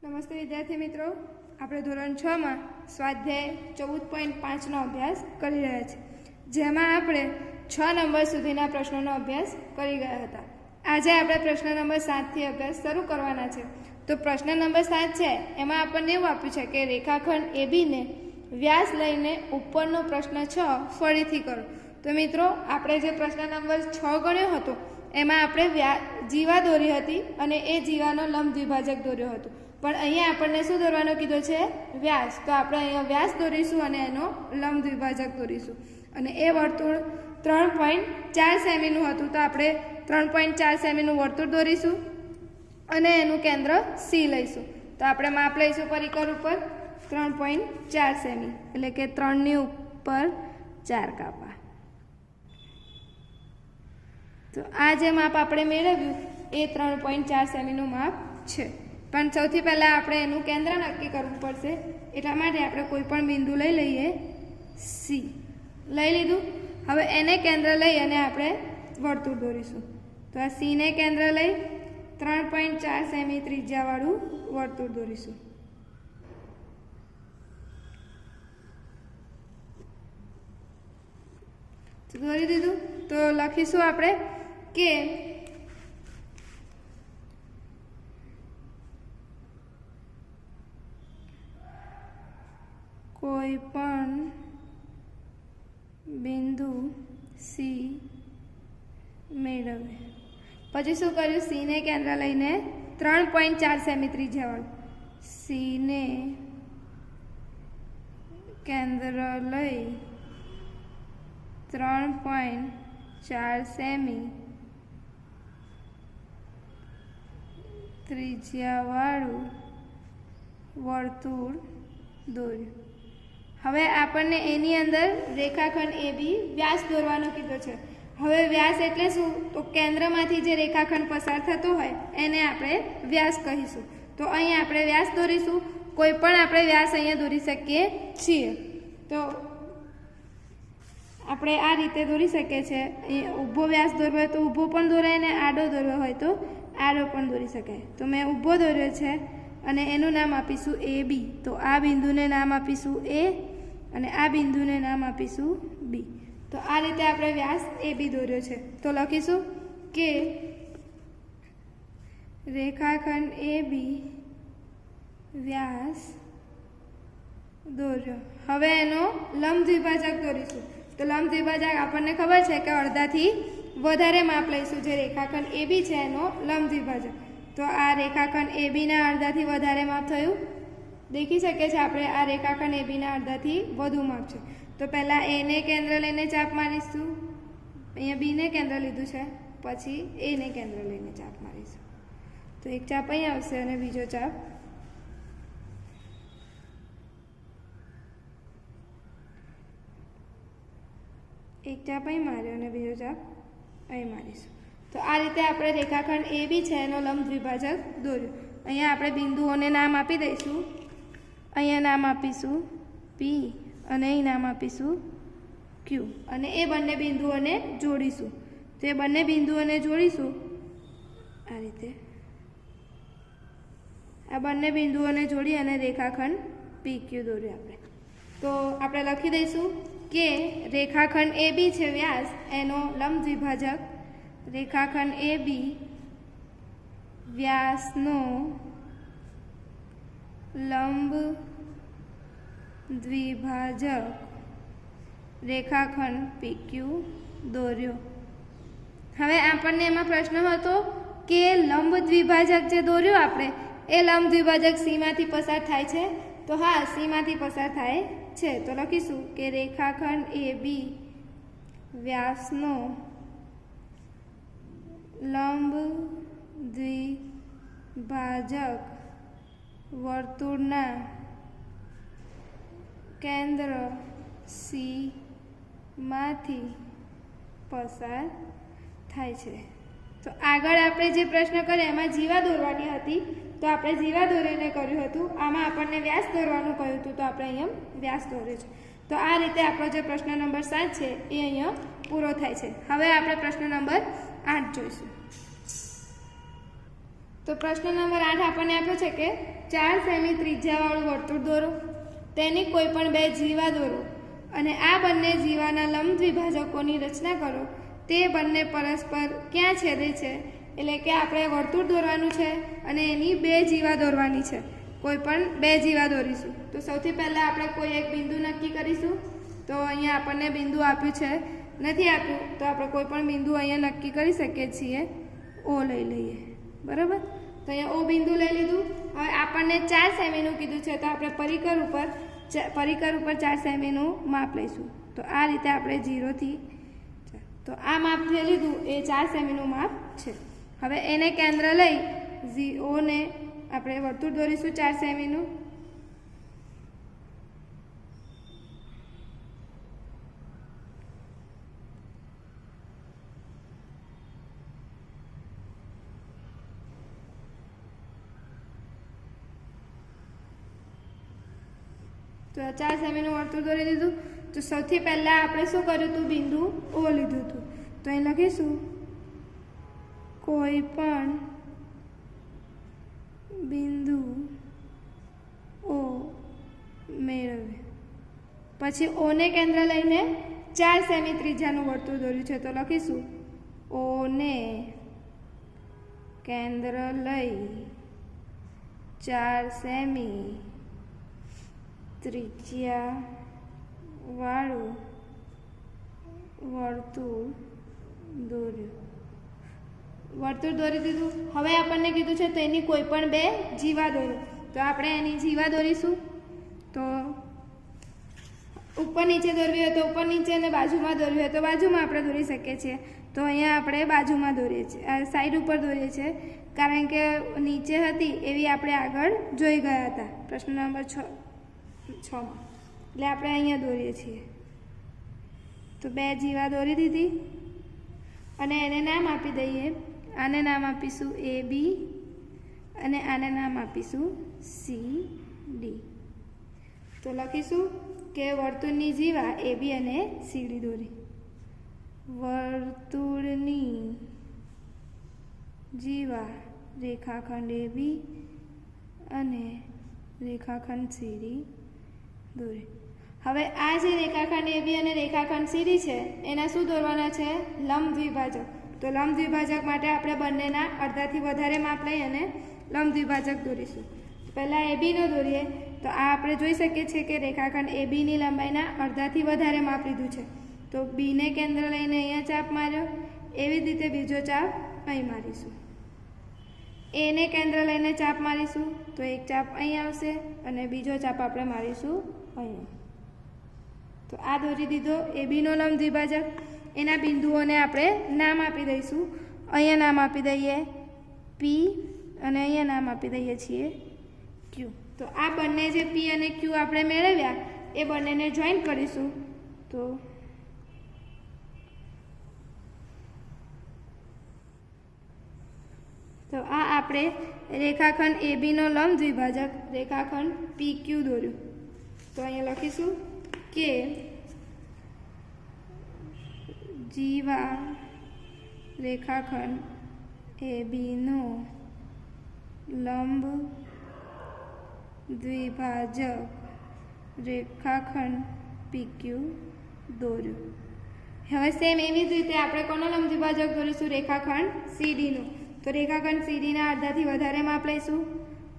નમસ્તે વિદ્યાર્થી મિત્રો, આપણે ધોરણ 6 માં સ્વાધ્યાય 14.5નો અભ્યાસ કરી રહ્યા છીએ, જેમાં આપણે 6 નંબર સુધીના પ્રશ્નોનો અભ્યાસ કરી ગયા હતા. આજે આપણે પ્રશ્ન નંબર 7થી અભ્યાસ શરૂ કરવાના છે. તો પ્રશ્ન નંબર 7 છે, એમાં આપણને એવું આપ્યું છે કે રેખાખંડ એબીને વ્યાસ લઈને ઉપરનો પ્રશ્ન 6 ફરીથી કરો. તો મિત્રો, આપણે જે પ્રશ્ન નંબર 6 ગણ્યો હતો એમાં આપણે જીવા દોરી હતી અને એ જીવાનો લંબ દ્વિભાજક દોર્યો હતો. પણ અહીંયા આપણને શું દોરવાનો કીધો છે? વ્યાસ. તો આપણે અહીંયા વ્યાસ દોરીશું અને એનો લંબ દ્વિભાજક દોરીશું. અને એ વર્તુળ 3.4 સેમીનું હતું, તો આપણે 3.4 સેમીનું વર્તુળ દોરીશું અને એનું કેન્દ્ર સી લઈશું. તો આપણે માપ લઈશું પરિકર ઉપર 3.4 સેમી, એટલે કે 3ની ઉપર 4 કાપા. તો આ જે માપ આપણે મેળવ્યું એ 3.4 સેમીનું માપ છે. પણ સૌથી પહેલાં આપણે એનું કેન્દ્ર નક્કી કરવું પડશે. એટલા માટે આપણે કોઈ પણ બિંદુ લઈ લઈએ. સી લઈ લીધું. હવે એને કેન્દ્ર લઈ અને આપણે વર્તુળ દોરીશું. તો આ સીને કેન્દ્ર લઈ 3.4 સેમી ત્રિજ્યાવાળું વર્તુળ દોરીશું. દોરી દીધું. તો લખીશું આપણે કે કોઈ પણ બિંદુ સી મેળવે. પછી શું કર્યું? સીને કેન્દ્ર લઈને 3.4 સેમી ત્રિજ્યાવાળું સીને કેન્દ્ર લઈ 3.4 સેમી ત્રિજ્યાવાળું વર્તુળ દોર્યું. હવે આપણને એની અંદર રેખાખંડ AB વ્યાસ દોરવાનો કીધો છે. હવે વ્યાસ એટલે શું? તો કેન્દ્રમાંથી જે રેખાખંડ પસાર થતો હોય એને આપણે વ્યાસ કહીશું. તો અહીં આપણે વ્યાસ દોરીશું. કોઈ પણ આપણે વ્યાસ અહીંયા દોરી શકીએ છીએ. તો આપણે આ રીતે દોરી શકીએ છીએ. ઊભો વ્યાસ દોરવો હોય તો ઊભો પણ દોરાય, ને આડો દોરવો હોય તો આડો પણ દોરી શકાય. તો મેં ઊભો દોર્યો છે અને એનું નામ આપીશું AB. તો આ બિંદુને નામ આપીશું A અને આ બિંદુને નામ આપીશું B. તો આ રીતે આપણે વ્યાસ AB દોર્યો છે. તો લખીશું કે રેખાખંડ AB વ્યાસ દોર્યો. હવે એનો લંબ દ્વિભાજક દોરીશું. તો લંબ દ્વિભાજક આપણને ખબર છે કે અડધાથી વધારે માપ લઈશું. જે રેખાખંડ AB છે એનો લંબ દ્વિભાજક. તો આ રેખાખંડ ABના અડધાથી વધારે માપ થયું. દેખી શકીએ છીએ આપણે આ રેખાખંડ ABના અડધાથી વધુ માપ છે. તો પહેલાં એને કેન્દ્ર લઈને ચાપ મારીશું. અહીંયા બીને કેન્દ્ર લીધું છે, પછી એને કેન્દ્ર લઈને ચાપ મારીશું. તો એક ચાપ અહીં આવશે અને બીજો ચાપ અહીં માર્યો અને બીજો ચાપ અહીં મારીશું. તો આ રીતે આપણે રેખાખંડ AB છે એનો લંબ દ્વિભાજક દોર્યો. અહીંયા આપણે બિંદુઓને નામ આપી દઈશું. અહીંયા નામ આપીશું P અને અહીં નામ આપીશું Q. અને એ બંને બિંદુઓને જોડીશું. તો એ બંને બિંદુઓને જોડીશું આ રીતે. આ બંને બિંદુઓને જોડી અને રેખાખંડ PQ દોર્યો આપણે. તો આપણે લખી દઈશું કે રેખાખંડ AB છે વ્યાસ, એનો લંબ દ્વિભાજક રેખાખંડ AB વ્યાસનો લંબ દ્વિભાજક રેખાખંડ PQ દોર્યો. હવે આપણને એમાં પ્રશ્ન હતો કે લંબ દ્વિભાજક જે દોર્યો આપણે એ લંબ દ્વિભાજક સીમાંથી પસાર થાય છે? તો હા, સીમાંથી પસાર થાય છે. તો લખીશું કે રેખાખંડ AB વ્યાસનો લંબ દ્વિભાજક વર્તુળના કેન્દ્ર સી માંથી પસાર થાય છે. તો આગળ આપણે જે પ્રશ્ન કર્યો એમાં જીવા દોરવાની હતી, તો આપણે જીવા દોરીને કર્યું હતું. આમાં આપણને વ્યાસ દોરવાનું કહ્યું હતું, તો આપણે અહીંયા વ્યાસ દોર્યો છે. તો આ રીતે આપણો જે પ્રશ્ન નંબર 7 છે એ અહીંયા પૂરો થાય છે. હવે આપણે પ્રશ્ન નંબર 8 જોઈશું. તો પ્રશ્ન નંબર 8 આપણને આપ્યો છે કે 4 સેમી ત્રિજ્યાવાળું વર્તુળ દોરો, તેની કોઈ પણ બે જીવા દોરો અને આ બંને જીવાના લંબ દ્વિભાજકોની રચના કરો. તે બંને પરસ્પર ક્યાં છેદે છે? એટલે કે આપણે વર્તુળ દોરવાનું છે અને એની બે જીવા દોરવાની છે. કોઈ પણ બે જીવા દોરીશું. તો સૌથી પહેલાં આપણે કોઈ એક બિંદુ નક્કી કરીશું. તો અહીંયા આપણને બિંદુ આપ્યું છે, નથી આપ્યું તો આપણે કોઈ પણ બિંદુ અહીંયા નક્કી કરી શકીએ છીએ. ઓ લઈ લઈએ, બરાબર. તો અહીંયા ઓ બિંદુ લઈ લીધું. હવે આપણને 4 સેમીનું કીધું છે તો આપણે પરિકર ઉપર 4 સેમીનું માપ લઈશું. તો આ રીતે આપણે 0થી તો આ માપ જે લીધું એ 4 સેમીનું માપ છે. હવે એને કેન્દ્ર લઈ ઓને આપણે વર્તુળ દોરીશું 4 સેમીનું. તો 4 સેમીનું વર્તુળ દોરી દીધું. તો સૌથી પહેલાં આપણે શું કર્યું હતું? બિંદુ ઓ લીધું હતું. તો અહીં લખીશું કોઈ પણ બિંદુ ઓ મેળવે. પછી ઓને કેન્દ્ર લઈને 4 સેમી ત્રિજ્યાનું વર્તુળ દોર્યું છે. તો લખીશું ઓને કેન્દ્ર લઈ 4 સેમી ત્રિજ્યાવાળું વર્તુળ દોર્યું. વર્તુળ દોરી દીધું. હવે આપણને કીધું છે તેની કોઈ પણ બે જીવા દોરો. તો આપણે એની જીવા દોરીશું. તો ઉપર નીચે દોરવી હોય તો ઉપર નીચે અને બાજુમાં દોરવી હોય તો બાજુમાં આપણે દોરી શકીએ છીએ. તો અહીંયા આપણે બાજુમાં દોરીએ છીએ, સાઈડ ઉપર દોરીએ છીએ, કારણ કે નીચે હતી એવી આપણે આગળ જોઈ ગયા હતા પ્રશ્ન નંબર 6માં. એટલે આપણે અહીંયા દોરીએ છીએ. તો બે જીવા દોરી દીધી અને એને નામ આપી દઈએ. આને નામ આપીશું AB અને આને નામ આપીશું CD. તો લખીશું કે વર્તુળની જીવા AB અને CD દોરી. વર્તુળની જીવા રેખાખંડ AB અને રેખાખંડ CD દોરી. હવે આ જે રેખાખંડ AB અને રેખાખંડ CD છે એના શું દોરવાના છે? લંબ દ્વિભાજક. તો લંબ દ્વિભાજક માટે આપણે બંનેના અડધાથી વધારે માપ લઈ અને લંબ દ્વિભાજક દોરીશું. પહેલાં ABનો દોરીએ. તો આ આપણે જોઈ શકીએ છીએ કે રેખાખંડ ABની લંબાઈના અડધાથી વધારે માપ લીધું છે. તો બીને કેન્દ્ર લઈને અહીંયા ચાપ માર્યો. એવી જ રીતે બીજો ચાપ અહીં મારીશું. એને કેન્દ્ર લઈને ચાપ મારીશું તો એક ચાપ અહીં આવશે અને બીજો ચાપ આપણે મારીશું અહીંયા. તો આ દોરી દીધો ABનો લંબ દ્વિભાજક. એના બિંદુઓને આપણે નામ આપી દઈશું. અહીંયા નામ આપી દઈએ P અને અહીંયા નામ આપી દઈએ છીએ Q. તો આ બંને જે P અને Q આપણે મેળવ્યા એ બંનેને જોઈન્ટ કરીશું. તો આ આપણે રેખાખંડ ABનો લંબ દ્વિભાજક રેખાખંડ PQ દોર્યું. તો અહીંયા લખીશું કે જીવા રેખાખંડ ABનો લંબ દ્વિભાજક રેખાખંડ PQ દોર્યું. હવે સેમ એવી જ રીતે આપણે કોનો લંબ દ્વિભાજક દોરીશું? રેખાખંડ CDનું. તો રેખાખંડ CDના અડધાથી વધારે માપ લઈશું.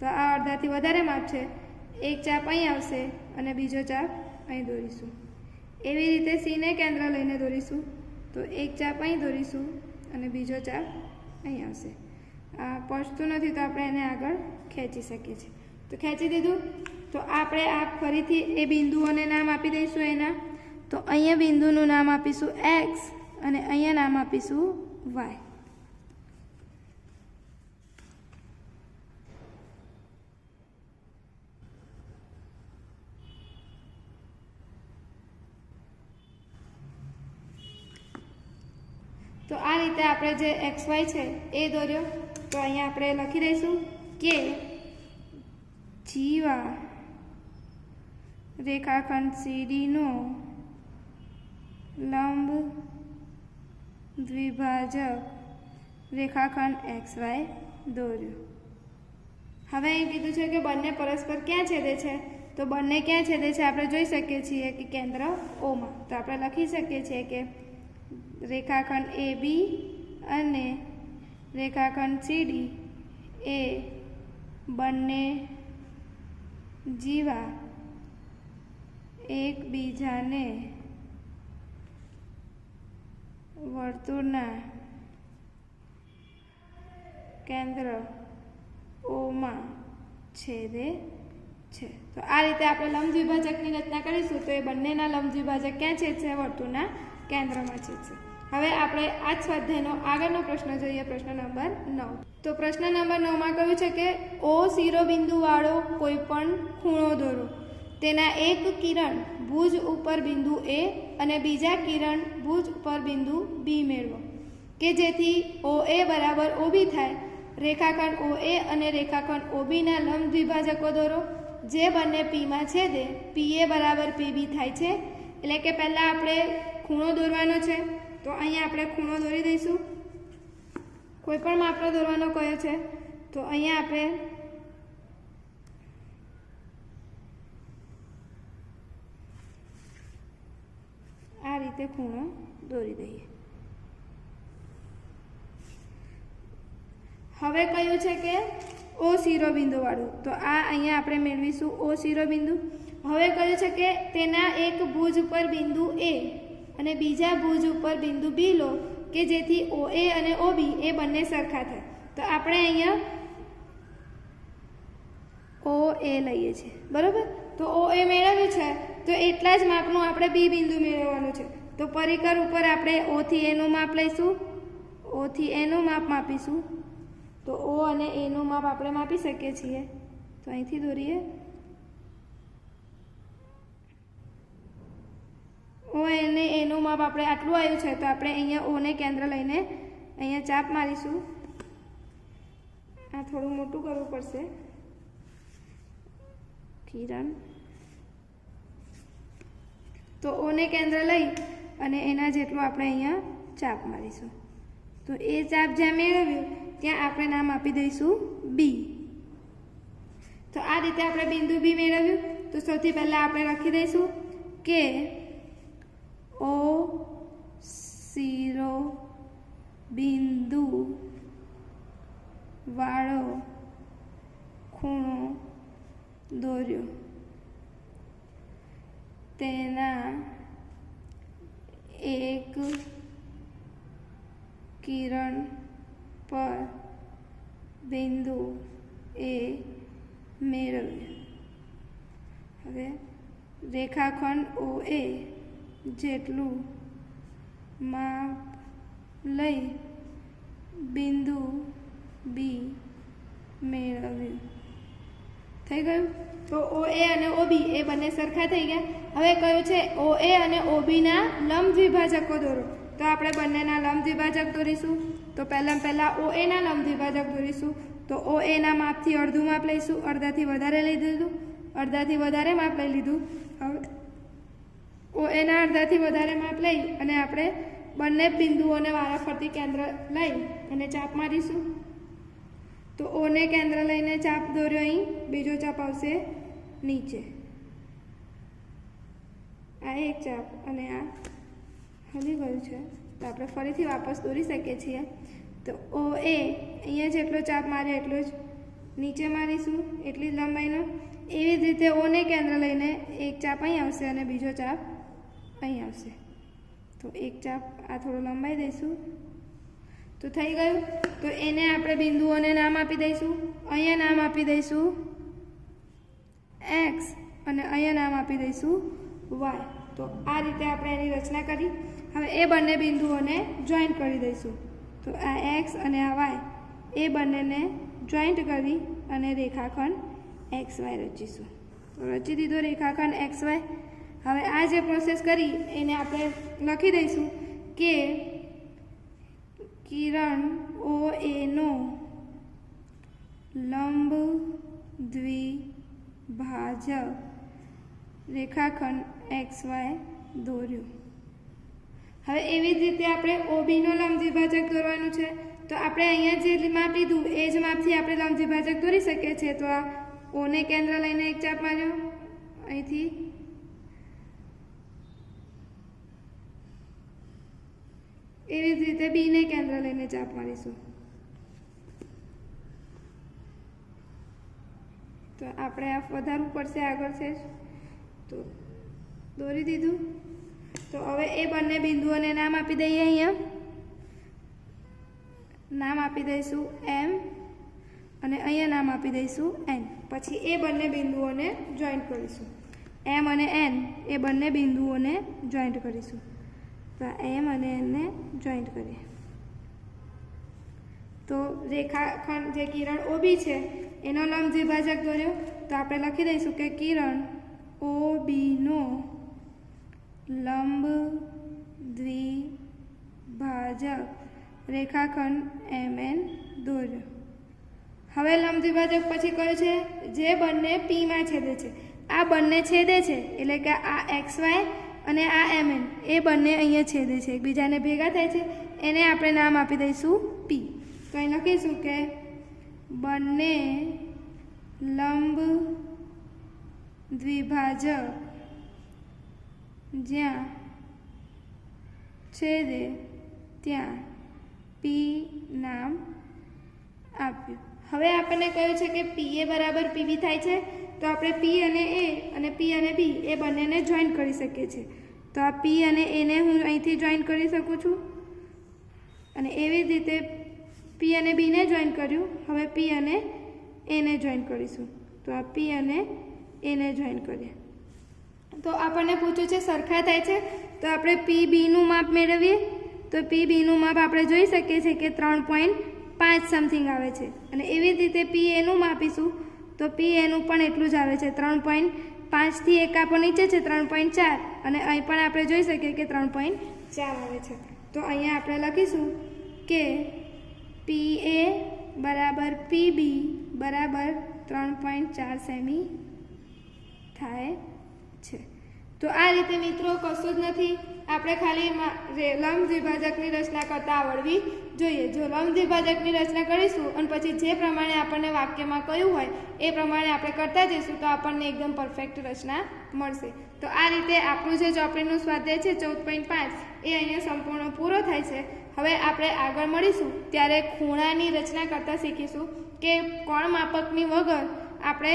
તો આ અડધાથી વધારે માપ છે. એક ચાપ અહીં આવશે અને બીજો ચાપ અહીં દોરીશું. એવી રીતે Cને કેન્દ્ર લઈને દોરીશું. તો એક ચાપ અહીં દોરીશું અને બીજો ચાપ અહીં આવશે. આ પહોંચતું નથી તો આપણે એને આગળ ખેંચી શકીએ છીએ. તો ખેંચી દીધું. તો આપણે આ ફરીથી એ બિંદુઓને નામ આપી દઈશું એના. તો અહીંયા બિંદુનું નામ આપીશું X અને અહીંયા નામ આપીશું Y. તો આ રીતે આપણે જે XY છે એ દોર્યો. તો અહીંયા આપણે લખી દઈશું કે જીવા રેખાખંડ CDનો લંબ દ્વિભાજક રેખાખંડ XY દોર્યો. હવે અહીં કીધું છે કે બંને પરસ્પર ક્યાં છેદે છે, તો બંને ક્યાં છેદે છે આપણે જોઈ શકીએ છીએ કે કેન્દ્ર ઓમાં. તો આપણે લખી શકીએ છીએ કે રેખાખંડ AB અને રેખાખંડ CD એ બંને જીવા એકબીજાને વર્તુળના કેન્દ્ર ઓમાં છેદે છે. તો આ રીતે આપણે લંબ દ્વિભાજકની રચના કરીશું. તો એ બંનેના લંબ દ્વિભાજક ક્યાં છેદશે? વર્તુળના કેન્દ્રમાં છેદશે. હવે આપણે આ જ સ્વાધ્યાયનો આગળનો પ્રશ્ન જોઈએ, પ્રશ્ન નંબર 9. તો પ્રશ્ન નંબર 9માં કહ્યું છે કે O શિરોબિંદુવાળો કોઈ પણ ખૂણો દોરો. તેના એક કિરણ ભુજ ઉપર બિંદુ A અને બીજા કિરણ ભુજ ઉપર બિંદુ B મેળવો કે જેથી OA બરાબર OB થાય. રેખાખંડ OA અને રેખાખંડ OBના લંબ દ્વિભાજકો દોરો જે બંને Pમાં છેદે. PA બરાબર PB થાય છે. એટલે કે પહેલાં આપણે ખૂણો દોરવાનો છે. તો અહીંયા આપણે ખૂણો દોરી દઈશું. કોઈ પણ માપનો દોરવાનો કયો છે, તો અહીંયા આપણે આ રીતે ખૂણો દોરી દઈએ. હવે કયું છે કે O શિરોબિંદુવાળું. તો આ અહીંયા આપણે મેળવીશું O શિરોબિંદુ. હવે કયું છે કે તેના એક ભુજ ઉપર બિંદુ A અને બીજા ભુજ ઉપર બિંદુ B લો કે જેથી OA અને OB એ બંને સરખા થાય. તો આપણે અહીંયા OA લઈએ છીએ, બરાબર. તો OA મેળવ્યું છે તો એટલા જ માપનું આપણે B બિંદુ મેળવવાનું છે. તો પરિકર ઉપર આપણે O થી A નું માપ લઈશું. O થી A નું માપ માપીશું. તો O અને A નું માપ આપણે માપી શકીએ છીએ. તો અહીંથી દોરીએ. O અને A નું માપ આપણે આટલું આવ્યું છે. તો આપણે અહીંયા O ને કેન્દ્ર લઈને અહીંયા ચાપ મારીશું. આ થોડું મોટું કરવું પડશે. કિરણ. તો O ને કેન્દ્ર લઈ અને એના જેટલું આપણે અહીંયા ચાપ મારીશું. તો એ ચાપ જ્યાં મેળવ્યું ત્યાં આપણે નામ આપી દઈશું B. તો આ રીતે આપણે બિંદુ B મેળવ્યું. તો સૌથી પહેલાં આપણે લખી દઈશું કે O શિરોબિંદુ વાળો ખૂણો દોર્યો. તેના એક કિરણ પર બિંદુ A મેળવ્યું. હવે રેખાખંડ OA જેટલું માપ લઈ બિંદુ B મેળવ્યું. થઈ ગયું. તો OA અને OB એ બંને સરખા થઈ ગયા. હવે કયું છે OA અને OBના લંબ દ્વિભાજકો દોરો. તો આપણે બંનેના લંબ દ્વિભાજક દોરીશું. તો પહેલાં OAના લંબ દ્વિભાજક દોરીશું. તો OAના માપથી અડધું માપ લઈશું. અડધાથી વધારે લઈ લીધું. અડધાથી વધારે માપ લઈ લીધું. હવે OAના અડધાથી વધારે માપ લઈ અને આપણે બંને બિંદુઓને વારાફરતી કેન્દ્ર લઈ અને ચાપ મારીશું. તો O ને કેન્દ્ર લઈને ચાપ દોર્યો. અહીં બીજો ચાપ આવશે નીચે. આ એક ચાપ અને આ હલી ગયું છે. તો આપણે ફરીથી વાપસ દોરી શકીએ છીએ. તો OA અહીંયા જેટલો ચાપ મારે એટલો જ નીચે મારીશું, એટલી જ લંબાઈનો. એવી જ રીતે O ને કેન્દ્ર લઈને એક ચાપ અહીં આવશે અને બીજો ચાપ અહીં આવશે. તો એક ચાપ આ થોડો લંબાઈ દઈશું. તો થઈ ગયું. તો એને આપણે બિંદુઓને નામ આપી દઈશું. અહીંયા નામ આપી દઈશું X અને અહીંયા નામ આપી દઈશું Y. તો આ રીતે આપણે એની રચના કરી. હવે એ બંને બિંદુઓને જોઈન્ટ કરી દઈશું. તો આ X અને આ Y એ બંનેને જોઈન્ટ કરી અને રેખાખંડ XY રચીશું. તો રચી દીધો રેખાખંડ XY. હવે આ જે પ્રોસેસ કરી એને આપણે લખી દઈશું કે કિરણ OA નો લંબ દ્વિભાજક રેખાખંડ XY દોર્યો. હવે એવી જ રીતે આપણે OB નો લંબ દ્વિભાજક દોરવાનું છે. તો આપણે અહીંયા જે માપ લીધું એ જ માપથી આપણે લંબ દ્વિભાજક દોરી શકીએ છીએ. તો આ ઓને કેન્દ્ર લઈને એક ચાપ માર્યો અહીંથી, એવી જ રીતે બીને કેન્દ્ર લઈને ચાપ મારીશું. તો આપણે આ વધારવું પડશે આગળ છે તો દોરી દીધું. તો હવે એ બંને બિંદુઓને નામ આપી દઈએ. અહીંયા નામ આપી દઈશું એમ અને અહીંયા નામ આપી દઈશું એન. પછી એ બંને બિંદુઓને જોઈન્ટ કરીશું. એમ અને એન એ બંને બિંદુઓને જોઈન્ટ કરીશું. તો એમ અને એનને જોઈન્ટ કરીએ તો રેખાખંડ જે કિરણ ઓબી છે એનો લંબ દ્વિભાજક દોર્યો. તો આપણે લખી દઈશું કે કિરણ ઓબીનો લંબ દ્વિભાજક રેખાખંડ MN દોર્યો. હવે લંબ દ્વિભાજક પછી કયું છે? જે બંને Pમાં છેદે છે. આ બંને છેદે છે એટલે કે આ XY અને આ MN એ બંને અહીંયા છેદે છે, એકબીજાને ભેગા થાય છે. એને આપણે નામ આપી દઈશું P. તો અહીં લખીશું કે બંને લંબ દ્વિભાજક જ્યાં છેદે ત્યાં P નામ આપ્યું. હવે આપણને કહ્યું છે કે PA બરાબર PB થાય છે. તો આપણે P અને P અને B એ બંનેને જોઈન્ટ કરી શકીએ છીએ. તો આ P અને એને હું અહીંથી જોઈન્ટ કરી શકું છું અને એવી જ રીતે P અને Bને જોઈન્ટ કર્યું. હવે P અને એને જોઈન્ટ કરીશું. તો આ P અને એને જોઈન્ટ કરીએ તો આપણને પૂછ્યું છે સરખા થાય છે. તો આપણે PBનું માપ મેળવીએ. તો PBનું માપ આપણે જોઈ શકીએ છીએ કે 3.5 સમથિંગ આવે છે અને એવી જ રીતે PAનું માપીશું તો PAનું પણ એટલું જ આવે છે. 3.5થી એક આપો નીચે છે 3.4 અને અહીં પણ આપણે જોઈ શકીએ કે 3.4 આવે છે. તો અહીંયા આપણે લખીશું કે PA બરાબર PB બરાબર 3.4 સેમી થાય છે. તો આ રીતે મિત્રો કશું જ નથી, આપણે ખાલી લંબ દ્વિભાજકની રચના કરતાં આવડવી જોઈએ. જો લંબ દ્વિભાજકની રચના કરીશું અને પછી જે પ્રમાણે આપણને વાક્યમાં કહ્યું હોય એ પ્રમાણે આપણે કરતા જઈશું તો આપણને એકદમ પરફેક્ટ રચના મળશે. તો આ રીતે આપણું જે ચોપડીનું સ્વાધ્યાય છે 14.5 એ અહીંયા સંપૂર્ણ પૂરો થાય છે. હવે આપણે આગળ મળીશું ત્યારે ખૂણાની રચના કરતાં શીખીશું કે કોણ માપકની વગર આપણે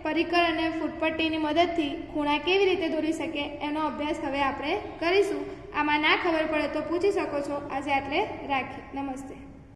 પરિકર અને ફૂટપટ્ટીની મદદથી ખૂણા કેવી રીતે દોરી શકીએ એનો અભ્યાસ હવે આપણે કરીશું. આમાં ના ખબર પડે તો પૂછી શકો છો. આજે આટલે રાખીએ. નમસ્તે.